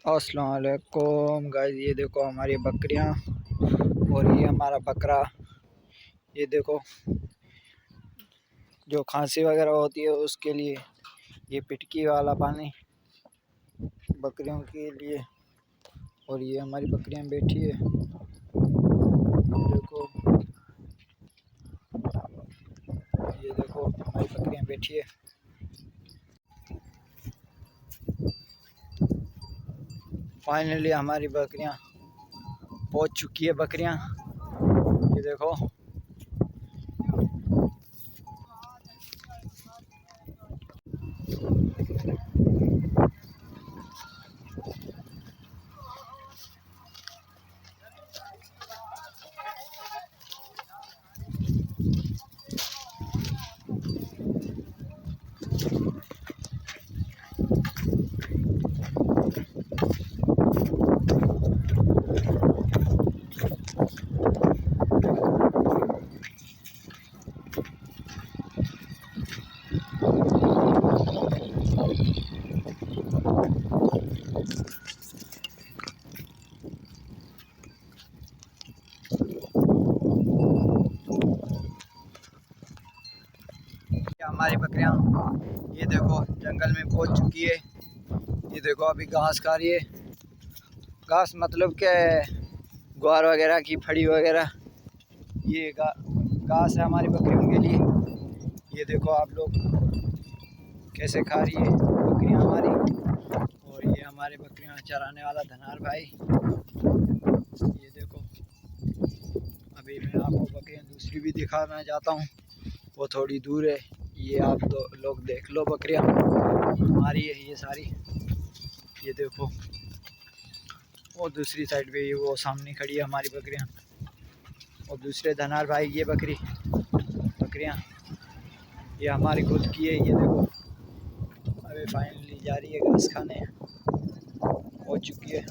अस्सलाम वालेकुम गाइस, ये देखो हमारी बकरियां और ये हमारा बकरा। ये देखो जो खांसी वगैरह होती है उसके लिए ये पिटकी वाला पानी बकरियों के लिए। और ये हमारी बकरियां बैठी है, ये देखो हमारी बकरियां बैठी है। फाइनली हमारी बकरियां पहुंच चुकी है। बकरियां ये देखो, हमारी बकरियां ये देखो जंगल में पहुंच चुकी है। ये देखो अभी घास खा रही है। घास मतलब क्या है, ग्वार वगैरह की फड़ी वगैरह, ये घास है हमारी बकरियों के लिए। ये देखो आप लोग कैसे खा रही है बकरियां हमारी। और ये हमारे बकरियां चराने वाला धनार भाई। ये देखो अभी मैं आपको बकरियां दूसरी भी दिखाना चाहता हूँ, वो थोड़ी दूर है। ये आप लोग देख लो, बकरियां हमारी है ये सारी। ये देखो वो दूसरी साइड पे वो सामने खड़ी है हमारी बकरियां। और दूसरे धनार भाई ये बकरियां ये हमारी खुद की है। ये देखो अभी फाइनली जा रही है घास खाने, हो चुकी है।